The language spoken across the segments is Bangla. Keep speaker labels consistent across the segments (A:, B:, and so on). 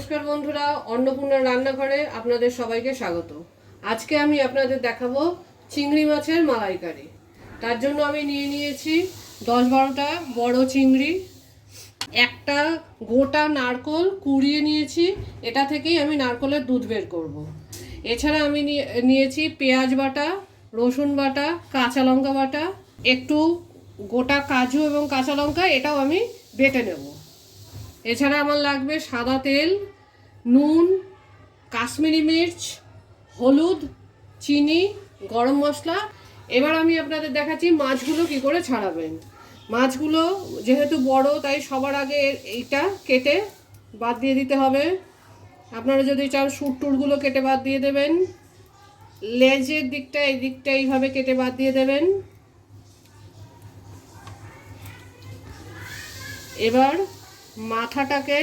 A: নমস্কার বন্ধুরা, অন্নপূর্ণা রান্নাঘরে আপনাদের সবাইকে স্বাগত। আজকে আমি আপনাদের দেখাবো চিংড়ি মাছের মালাইকারি। তার জন্য আমি নিয়ে নিয়েছি 10-12টা বড় চিংড়ি, একটা গোটা নারকোল কুড়িয়ে নিয়েছি, এটা থেকেই আমি নারকোলের দুধ বের করব। এছাড়া আমি নিয়েছি পেঁয়াজ বাটা, রসুন বাটা, কাঁচা লঙ্কা বাটা, একটু গোটা কাজু এবং কাঁচা লঙ্কা, এটাও আমি বেটে নেব। এছাড়া আমার লাগবে সাদা তেল, নুন, কাশ্মীরি মির্চ, হলুদ, চিনি, গরম মশলা। এবার আমি আপনাদের দেখাচ্ছি মাছগুলো কি করে ছাড়াবেন। মাছগুলো যেহেতু বড়, তাই সবার আগে এইটা কেটে বাদ দিয়ে দিতে হবে। আপনারা যদি চান সুরটুরগুলো কেটে বাদ দিয়ে দেবেন। লেজের দিকটা, এই দিকটা এইভাবে কেটে বাদ দিয়ে দেবেন। এবার মাথাটাকে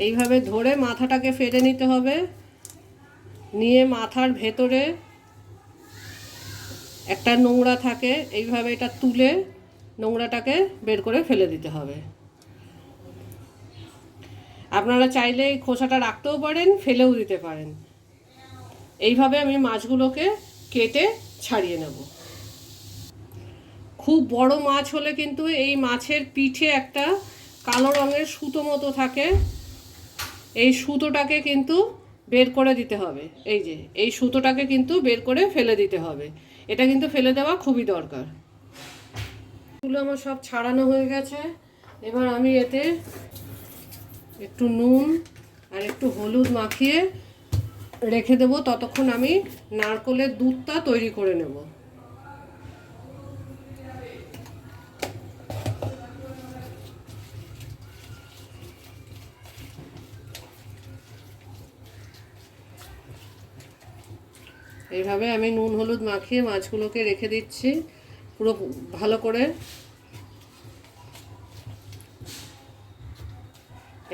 A: এইভাবে ধরে মাথাটাকে ফেলে নিতে হবে। নিয়ে মাথার ভেতরে একটা নোংরা থাকে, এইভাবে এটা তুলে নোংরাটাকে বের করে ফেলে দিতে হবে। আপনারা চাইলে এই খোসাটা রাখতেও পারেন, ফেলেও দিতে পারেন। এইভাবে আমি মাছগুলোকে কেটে ছাড়িয়ে নেব। খুব বড় মাছ হলে কিন্তু এই মাছের পিঠে একটা কালো রঙের সুতো মতো থাকে, এই সুতোটাকে কিন্তু বের করে দিতে হবে। এই যে এই সুতোটাকে কিন্তু বের করে ফেলে দিতে হবে, এটা কিন্তু ফেলে দেওয়া খুবই দরকার। এগুলো আমার সব ছাড়ানো হয়ে গেছে। এবার আমি এতে একটু নুন আর একটু হলুদ মাখিয়ে রেখে দেবো, ততক্ষণ আমি নারকোলের দুধটা তৈরি করে নেব। এইভাবে আমি নুন হলুদ মাখিয়ে মাছগুলোকে রেখে দিচ্ছি পুরো ভালো করে।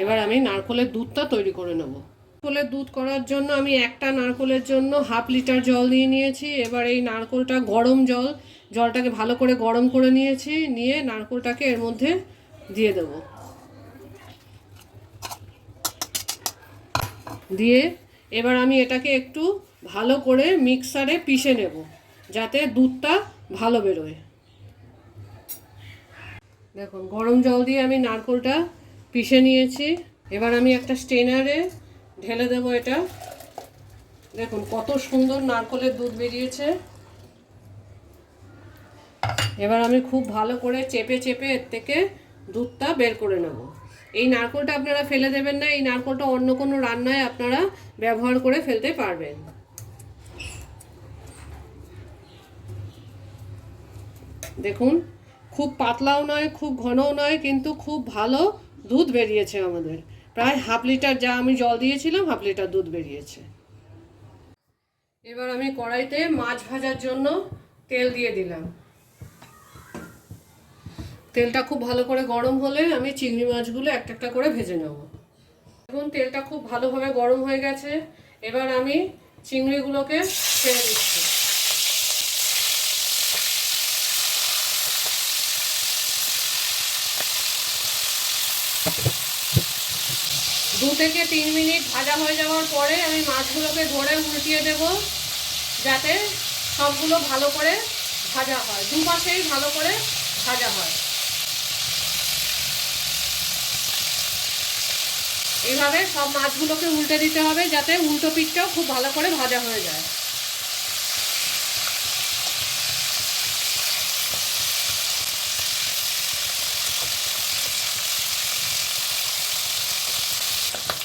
A: এবার আমি নারকোলের দুধটা তৈরি করে নেব। নারকোলের দুধ করার জন্য আমি একটা নারকোলের জন্য 1/2 লিটার জল দিয়ে নিয়েছি। এবার এই নারকোলটা গরম জলটাকে ভালো করে গরম করে নিয়েছি, নিয়ে নারকোলটাকে এর মধ্যে দিয়ে দেব। দিয়ে এবার আমি এটাকে একটু ভালো করে মিক্সারে পিষে নেব, যাতে দুধটা ভালো বেরোয়। দেখুন, গরম জল দিয়ে আমি নারকোলটা পিষে নিয়েছি। এবার আমি একটা স্ট্রেনারে ঢেলে দেবো এটা। দেখুন কত সুন্দর নারকোলের দুধ বেরিয়েছে। এবার আমি খুব ভালো করে চেপে চেপে এর থেকে দুধটা বের করে নেব। এই নারকোলটা আপনারা ফেলে দেবেন না, এই নারকোলটা অন্য কোনো রান্নায় আপনারা ব্যবহার করে ফেলতে পারবেন। দেখুন, খুব পাতলাও নয়, খুব ঘনও নয়, কিন্তু খুব ভালো দুধ বেরিয়েছে আমাদের। প্রায় 1/2 লিটার, যা আমি জল দিয়েছিলাম 1/2 লিটার দুধ বেরিয়েছে। এবার আমি কড়াইতে মাছ ভাজার জন্য তেল দিয়ে দিলাম। তেলটা খুব ভালো করে গরম হলে আমি চিংড়ি মাছগুলো একটা একটা করে ভেজে নেব। এখন তেলটা খুব ভালোভাবে গরম হয়ে গেছে। এবার আমি চিংড়িগুলোকে ছেড়ে দিচ্ছি। 2 থেকে 3 মিনিট ভাজা হয়ে যাওয়ার পরে আমি মাছগুলোকে ধরে উল্টিয়ে দেব, যাতে সবগুলো ভালো করে ভাজা হয়, দুপাশেই ভালো করে ভাজা হয়। এইভাবে সব মাছগুলোকে উল্টে দিতে হবে, যাতে উল্টো পিঠটাও খুব ভালো করে ভাজা হয়ে যায়।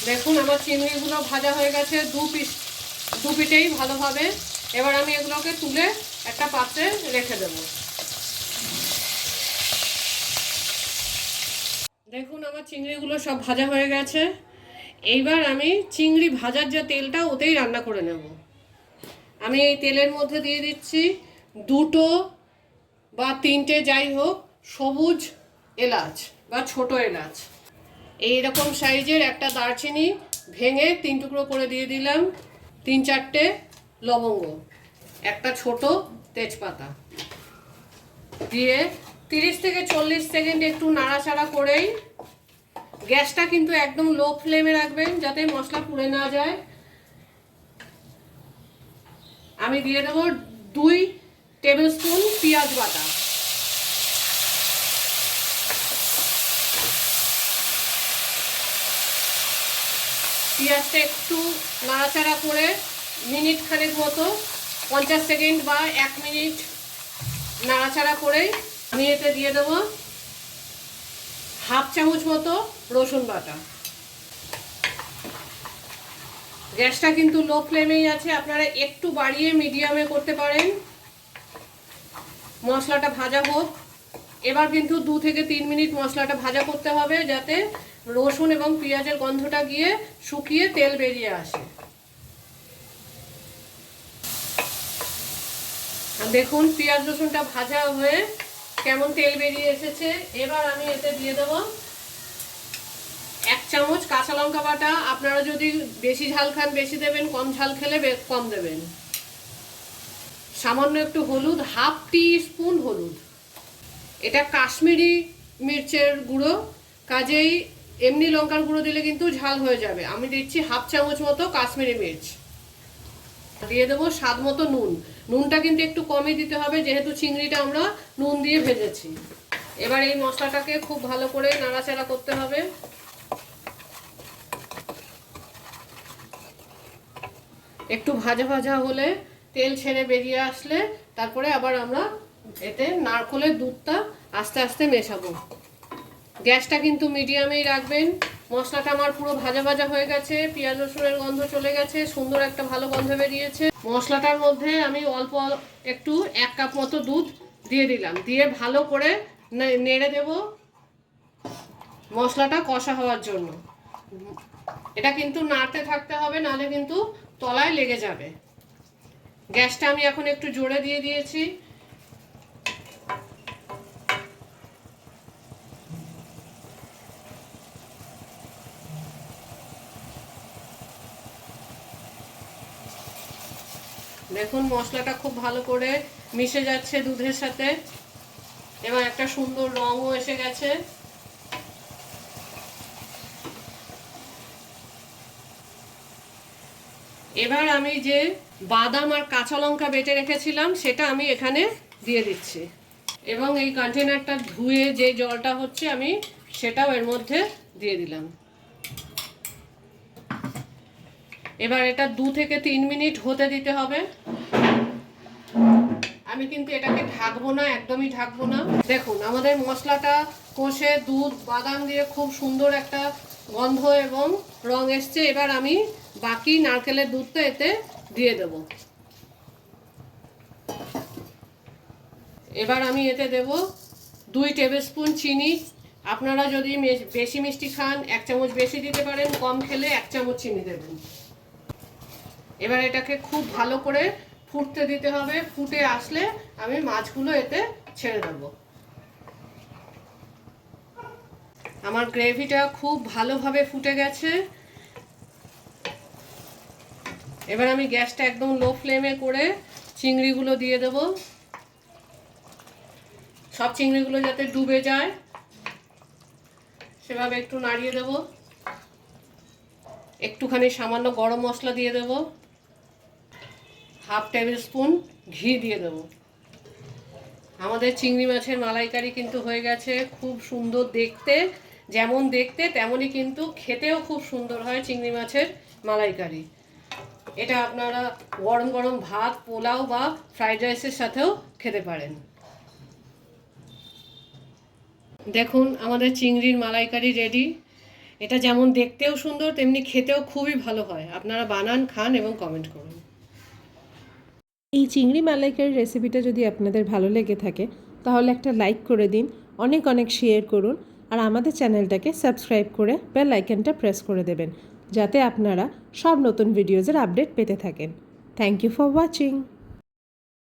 A: দেখুন, আমার চিংড়িগুলো ভাজা হয়ে গেছে দু পিঠেই ভালোভাবে। এবার আমি এগুলোকে তুলে একটা পাত্রে রেখে দেব। দেখুন, আমার চিংড়িগুলো সব ভাজা হয়ে গেছে। এইবার আমি চিংড়ি ভাজার যে তেলটা, ওতেই রান্না করে নেব। আমি এই তেলের মধ্যে দিয়ে দিচ্ছি 2টো বা 3টে, যাই হোক, সবুজ এলাচ বা ছোট এলাচ। এইরকম সাইজের একটা দারচিনি ভেঙে 3 টুকরো করে দিয়ে দিলাম। 3-4টে লবঙ্গ, একটা ছোট তেজপাতা দিয়ে 30 থেকে 40 সেকেন্ড একটু নাড়াচাড়া করেই, গ্যাসটা কিন্তু একদম লো ফ্লেমে রাখবেন যাতে মশলা পুড়ে না যায়। আমি দিয়ে দেবো 2 টেবিল স্পুন পেঁয়াজ বাটা। পেঁয়াজটা একটু নাড়াচাড়া করে মিনিট খানেক মতো, 50 সেকেন্ড বা 1 মিনিট নাড়াচাড়া করে আমি এতে দিয়ে দেবো হাফ চামচ মতো রসুন বাটা। গ্যাসটা কিন্তু লো ফ্লেমেই আছে, আপনারা একটু বাড়িয়ে মিডিয়ামে করতে পারেন। মশলাটা ভাজা হোক। এবার কিন্তু 2 থেকে 3 মিনিট মশলাটা ভাজা করতে হবে যাতে রসুন এবং পেঁয়াজের গন্ধটা গিয়ে শুকিয়ে তেল বেরিয়ে আসে। দেখুন পেঁয়াজ রসুনটা ভাজা হয়ে কেমন তেল বেরিয়ে এসেছে। এবার আমি এতে দিয়ে দেব 1 চামচ কাঁচা লঙ্কা বাটা। আপনারা যদি বেশি ঝাল খান বেশি দেবেন, কম ঝাল খেলে কম দেবেন। সামান্য একটু হলুদ, হাফ টি স্পুন হলুদ। এটা কাশ্মীরি মির্চের গুঁড়ো, কাজেই এমনি লঙ্কার গুঁড়ো দিলে কিন্তু ঝাল হয়ে যাবে। আমি দিচ্ছি হাফ চামচ মতো কাশ্মীরি মির্চ। দিয়ে দেবো স্বাদ মতো নুন। নুনটা কিন্তু একটু কমই দিতে হবে যেহেতু চিংড়িটা আমরা নুন দিয়ে ভেজেছি। এবার এই মশলাটাকে খুব ভালো করে নাড়াচাড়া করতে হবে। একটু ভাজা ভাজা হলে, তেল ছেড়ে বেরিয়ে আসলে তারপরে আবার আমরা এতে নারকেলের দুধটা আস্তে আস্তে মেশাবো। গ্যাসটা কিন্তু মিডিয়ামেই রাখবেন। মশলাটা আমার পুরো ভাজা ভাজা হয়ে গেছে, পেঁয়াজ রসুনের গন্ধ চলে গেছে, সুন্দর একটা ভালো গন্ধ বেরিয়েছে। মশলাটার মধ্যে আমি অল্প একটু 1 কাপ মতো দুধ দিয়ে দিলাম, দিয়ে ভালো করে নেড়ে দেব মশলাটা কষা হওয়ার জন্য। এটা কিন্তু নাড়তে থাকতে হবে, নাহলে কিন্তু তলায় লেগে যাবে। গ্যাসটা আমি এখন একটু জোরে দিয়ে দিয়েছি। দেখুন মশলাটা খুব ভালো করে মিশে যাচ্ছে দুধের সাথে, এবং একটা সুন্দর রঙও এসে গেছে। এবার আমি যে বাদাম আর কাঁচা লঙ্কা বেটে রেখেছিলাম সেটা আমি এখানে দিয়ে দিচ্ছি, এবং এই কন্টেনারটা ধুয়ে যে জলটা হচ্ছে আমি সেটাও এর মধ্যে দিয়ে দিলাম। এবার এটা 2 থেকে 3 মিনিট হতে দিতে হবে। আমি কিন্তু এটাকে ঢাকবো না, একদমই ঢাকবো না। দেখুন আমাদের মশলাটা কষে দুধ বাদাম দিয়ে খুব সুন্দর একটা গন্ধ এবং রং এসছে। এবার আমি বাকি নারকেলের দুধটা এতে দিয়ে দেব। এবার আমি এতে দেব 2 টেবিল স্পুন চিনি। আপনারা যদি বেশি মিষ্টি খান 1 চামচ বেশি দিতে পারেন, কম খেলে 1 চামচ চিনি দেবেন। এবার এটাকে খুব ভালো করে ফুটতে দিতে হবে। ফুটে আসলে আমি মাছগুলো এতে ছেড়ে দেব। আমার গ্রেভিটা খুব ভালোভাবে ফুটে গেছে। এবার আমি গ্যাসটা একদম লো ফ্লেমে করে চিংড়িগুলো দিয়ে দেব। সব চিংড়িগুলো যাতে ডুবে যায় সেভাবে একটু নাড়িয়ে দেব। একটুখানি সামান্য গরম মশলা দিয়ে দেব, হাফ টেবিল স্পুন ঘি দিয়ে দেব। আমাদের চিংড়ি মাছের মালাইকারি কিন্তু হয়ে গেছে। খুব সুন্দর দেখতে, যেমন দেখতে তেমনই কিন্তু খেতেও খুব সুন্দর হয় চিংড়ি মাছের মালাইকারি। এটা আপনারা গরম গরম ভাত, পোলাও বা ফ্রাইড রাইসের সাথেও খেতে পারেন। দেখুন আমাদের চিংড়ির মালাইকারি রেডি। এটা যেমন দেখতেও সুন্দর তেমনি খেতেও খুবই ভালো হয়। আপনারা বানান, খান এবং কমেন্ট করুন।
B: এই চিংড়ি মালাইকারির রেসিপিটা যদি আপনাদের ভালো লেগে থাকে তাহলে একটা লাইক করে দিন, অনেক অনেক শেয়ার করুন, আর আমাদের চ্যানেলটাকে সাবস্ক্রাইব করে বেল আইকনটা প্রেস করে দেবেন যাতে আপনারা সব নতুন ভিডিওজের আপডেট পেতে থাকেন। Thank you for watching.